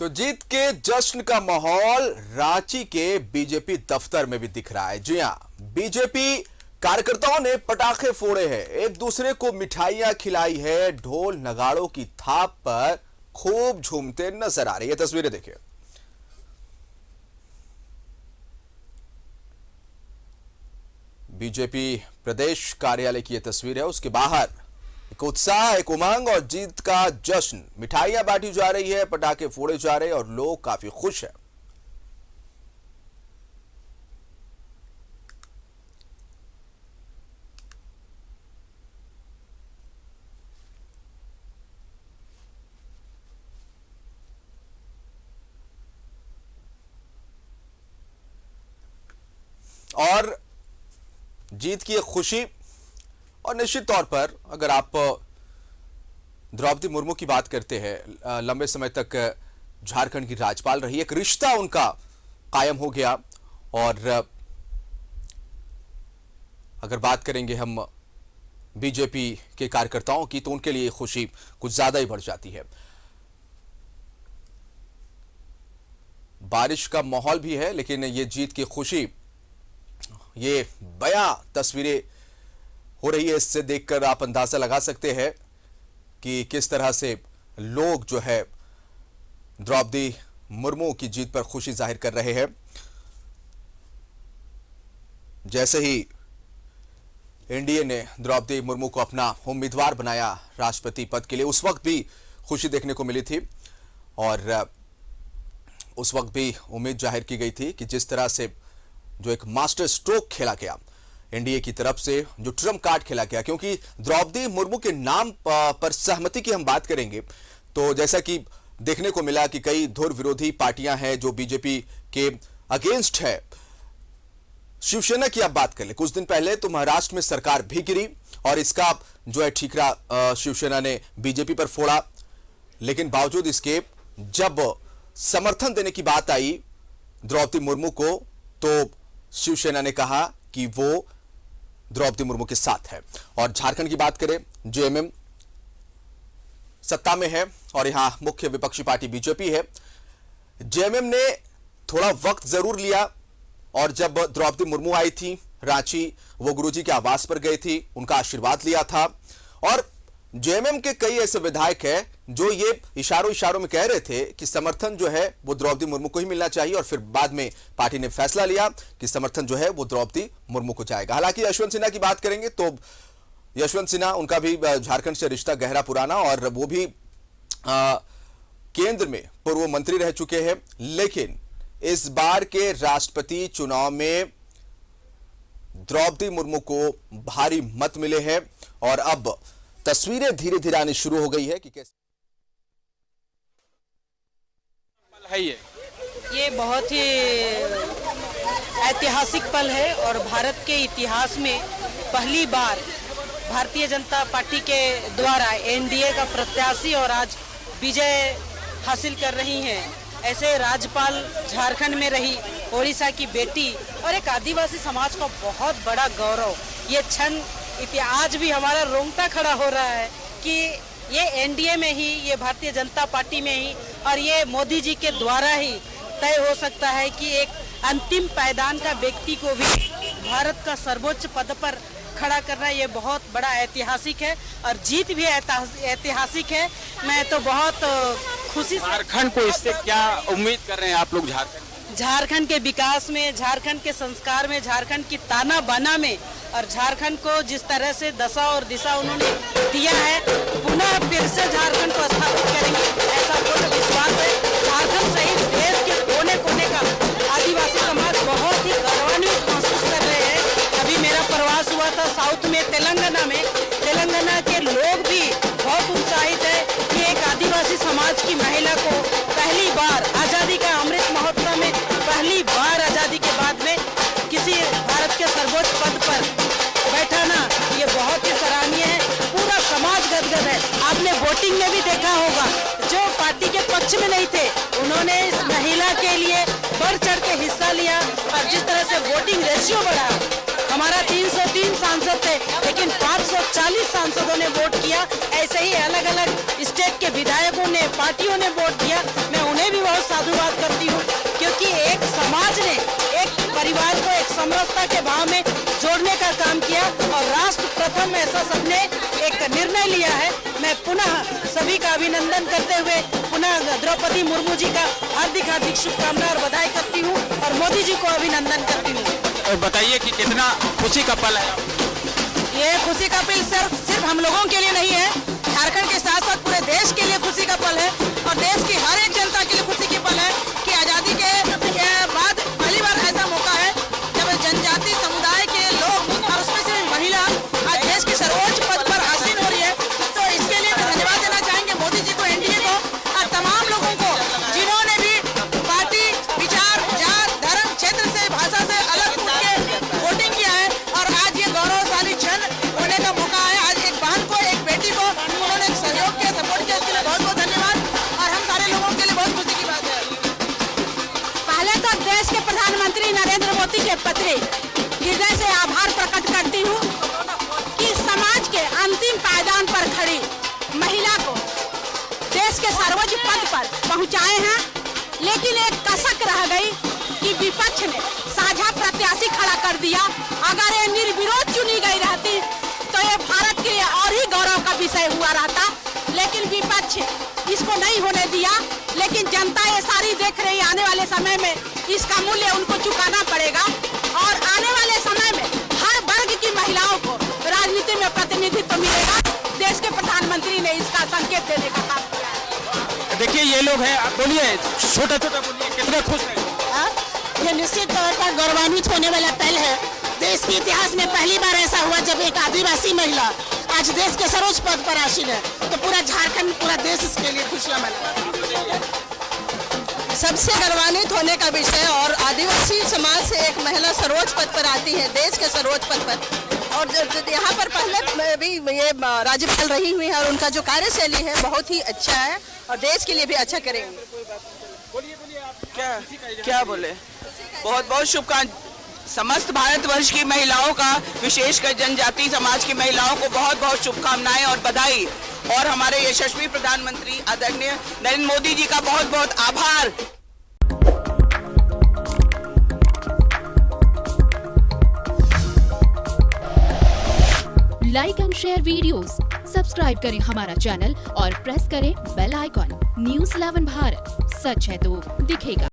तो जीत के जश्न का माहौल रांची के बीजेपी दफ्तर में भी दिख रहा है। जी हां, बीजेपी कार्यकर्ताओं ने पटाखे फोड़े हैं, एक दूसरे को मिठाइयां खिलाई है, ढोल नगाड़ों की थाप पर खूब झूमते नजर आ रही है। तस्वीरें देखिए। बीजेपी प्रदेश कार्यालय की यह तस्वीर है। उसके बाहर एक उत्साह, एक उमंग और जीत का जश्न, मिठाइयां बांटी जा रही है, पटाखे फोड़े जा रहे हैं और लोग काफी खुश हैं। और जीत की एक खुशी, और निश्चित तौर पर अगर आप द्रौपदी मुर्मू की बात करते हैं, लंबे समय तक झारखंड की राज्यपाल रही, एक रिश्ता उनका कायम हो गया। और अगर बात करेंगे हम बीजेपी के कार्यकर्ताओं की, तो उनके लिए खुशी कुछ ज्यादा ही बढ़ जाती है। बारिश का माहौल भी है, लेकिन ये जीत की खुशी, ये बयां तस्वीरें हो रही है, इससे देखकर आप अंदाजा लगा सकते हैं कि किस तरह से लोग जो है द्रौपदी मुर्मू की जीत पर खुशी जाहिर कर रहे हैं। जैसे ही एनडीए ने द्रौपदी मुर्मू को अपना उम्मीदवार बनाया राष्ट्रपति पद के लिए, उस वक्त भी खुशी देखने को मिली थी और उस वक्त भी उम्मीद जाहिर की गई थी कि जिस तरह से जो एक मास्टर स्ट्रोक खेला गया एनडीए की तरफ से, जो ट्रम्प कार्ड खेला गया, क्योंकि द्रौपदी मुर्मू के नाम पर सहमति की हम बात करेंगे तो जैसा कि देखने को मिला कि कई धुर विरोधी पार्टियां हैं जो बीजेपी के अगेंस्ट है। शिवसेना की आप बात कर ले, कुछ दिन पहले तो महाराष्ट्र में सरकार भी गिरी और इसका जो है ठीकरा शिवसेना ने बीजेपी पर फोड़ा, लेकिन बावजूद इसके जब समर्थन देने की बात आई द्रौपदी मुर्मू को, तो शिवसेना ने कहा कि वो द्रौपदी मुर्मू के साथ है। और झारखंड की बात करें, जेएमएम सत्ता में है और यहां मुख्य विपक्षी पार्टी बीजेपी है। जेएमएम ने थोड़ा वक्त जरूर लिया और जब द्रौपदी मुर्मू आई थी रांची, वो गुरुजी के आवास पर गई थी, उनका आशीर्वाद लिया था। और जेएमएम के कई ऐसे विधायक हैं जो ये इशारों में कह रहे थे कि समर्थन जो है वो द्रौपदी मुर्मू को ही मिलना चाहिए, और फिर बाद में पार्टी ने फैसला लिया कि समर्थन जो है वो द्रौपदी मुर्मू को जाएगा। हालांकि यशवंत सिन्हा की बात करेंगे तो यशवंत सिन्हा, उनका भी झारखंड से रिश्ता गहरा पुराना और वो भी केंद्र में पूर्व मंत्री रह चुके हैं, लेकिन इस बार के राष्ट्रपति चुनाव में द्रौपदी मुर्मू को भारी मत मिले हैं और अब तस्वीरें धीरे धीरे आनी शुरू हो गई है कि कैसे है ये बहुत ही ऐतिहासिक पल है और भारत के इतिहास में पहली बार भारतीय जनता पार्टी के द्वारा एनडीए का प्रत्याशी और आज विजय हासिल कर रही हैं। ऐसे राज्यपाल झारखंड में रही, ओडिशा की बेटी और एक आदिवासी समाज का बहुत बड़ा गौरव। ये क्षण आज भी हमारा रोंगटा खड़ा हो रहा है कि ये एनडीए में ही, ये भारतीय जनता पार्टी में ही और ये मोदी जी के द्वारा ही तय हो सकता है कि एक अंतिम पायदान का व्यक्ति को भी भारत का सर्वोच्च पद पर खड़ा करना ये बहुत बड़ा ऐतिहासिक है और जीत भी ऐतिहासिक है। मैं तो बहुत खुशी से झारखंड को इससे क्या उम्मीद कर रहे हैं आप लोग? झारखंड के विकास में, झारखंड के संस्कार में, झारखंड की ताना बाना में और झारखंड को जिस तरह से दशा और दिशा उन्होंने दिया है, पुनः फिर से झारखंड को स्थापित करेंगे, ऐसा पूर्ण विश्वास है। झारखंड सहित देश के कोने कोने का आदिवासी समाज बहुत ही गौरवान्वित महसूस कर रहे हैं। अभी मेरा प्रवास हुआ था साउथ में, तेलंगाना में। तेलंगाना के लोग भी बहुत उत्साहित है कि एक आदिवासी समाज की महिला को पहली बार आजादी का अमृत महोत्सव में, पहली बार आजादी के बाद में किसी भारत के सर्वोच्च पद पर बैठाना ये बहुत ही सराहनीय है। पूरा समाज गदगद है। आपने वोटिंग में भी देखा होगा, जो पार्टी के पक्ष में नहीं थे उन्होंने इस महिला के लिए बढ़ चढ़ के हिस्सा लिया और जिस तरह से वोटिंग रेशियो बढ़ा, हमारा 303 सांसद थे लेकिन 540 सांसदों ने वोट किया। ऐसे ही अलग अलग स्टेट के विधायकों ने, पार्टियों ने वोट दिया। मैं उन्हें भी बहुत समरसता के भाव में जोड़ने का काम किया और राष्ट्र प्रथम ऐसा सबने एक निर्णय लिया है। मैं पुनः सभी का अभिनंदन करते हुए पुनः द्रौपदी मुर्मू जी का हार्दिक हार्दिक शुभकामनाएं और बधाई करती हूँ और मोदी जी को अभिनंदन करती हूँ। और बताइए कि कितना खुशी का पल है। ये खुशी का पल सिर्फ हम लोगों के लिए नहीं है, झारखंड के साथ साथ पूरे देश के लिए खुशी का पल है और देश की हर एक जनता के लिए खुशी की पल है कि आज़ादी के बाद पहली बार ऐसा मौका है जब जनजाति समुदाय के लोग और उसमें से महिला आज देश के सर्वोच्च पद पर आसीन हो रही है। तो इसके लिए मैं धन्यवाद देना चाहेंगे मोदी जी को, एनडीए को और तमाम लोगों को जिन्होंने भी पार्टी, विचार, जात, धर्म, क्षेत्र से, भाषा से अलग उठ के वोटिंग किया है और आज ये गौरवशाली क्षण होने का मौका है। आज एक बहन को, एक बेटी को उन्होंने सहयोग किया, सपोर्ट किया, इसके लिए बहुत बहुत धन्यवाद और हम सारे लोगों के लिए बहुत खुशी की बात है। पहले तो देश के प्रधानमंत्री नरेंद्र मोदी के प्रति हृदय से आभार प्रकट करती हूँ कि समाज के अंतिम पायदान पर खड़ी महिला को देश के सर्वोच्च पद पर पहुँचाए हैं। लेकिन एक कसक रह गई कि विपक्ष ने साझा प्रत्याशी खड़ा कर दिया। अगर ये निर्विरोध चुनी गई रहती तो ये भारत के लिए और ही गौरव का विषय हुआ रहता, लेकिन विपक्ष इसको नहीं होने दिया। लेकिन जनता ये सारी देख रही, आने वाले समय में इसका मूल्य उनको चुकाना पड़ेगा और आने वाले समय में हर वर्ग की महिलाओं को राजनीति में प्रतिनिधित्व मिलेगा। देश के प्रधानमंत्री ने इसका संकेत देने का काम किया है। देखिए ये लोग हैं, आप बोलिए, छोटा छोटा बोलिए, कितने खुश हैं। ये निश्चित तौर पर गौरवान्वित होने वाला पल है। देश के इतिहास में पहली बार ऐसा हुआ जब एक आदिवासी महिला आज देश के सर्वोच्च पद पर आसीन है, तो पूरा झारखंड, पूरा देश इसके लिए खुशियां मना। सबसे गौरवान्वित होने का विषय और आदिवासी समाज से एक महिला सर्वोच्च पद पर आती है, देश के सर्वोच्च पद पर। और यहाँ पर पहले भी ये राज्यपाल रही हुई है और उनका जो कार्यशैली है बहुत ही अच्छा है और देश के लिए भी अच्छा करेंगे। क्या बोले, बहुत बहुत शुभकामनाएं समस्त भारतवर्ष की महिलाओं का, विशेषकर जनजाति समाज की महिलाओं को बहुत बहुत शुभकामनाएं और बधाई और हमारे यशस्वी प्रधानमंत्री आदरणीय नरेंद्र मोदी जी का बहुत बहुत आभार। Like and share videos, subscribe करें हमारा चैनल और प्रेस करें बेल आइकॉन। न्यूज़ 11 भारत, सच है तो दिखेगा।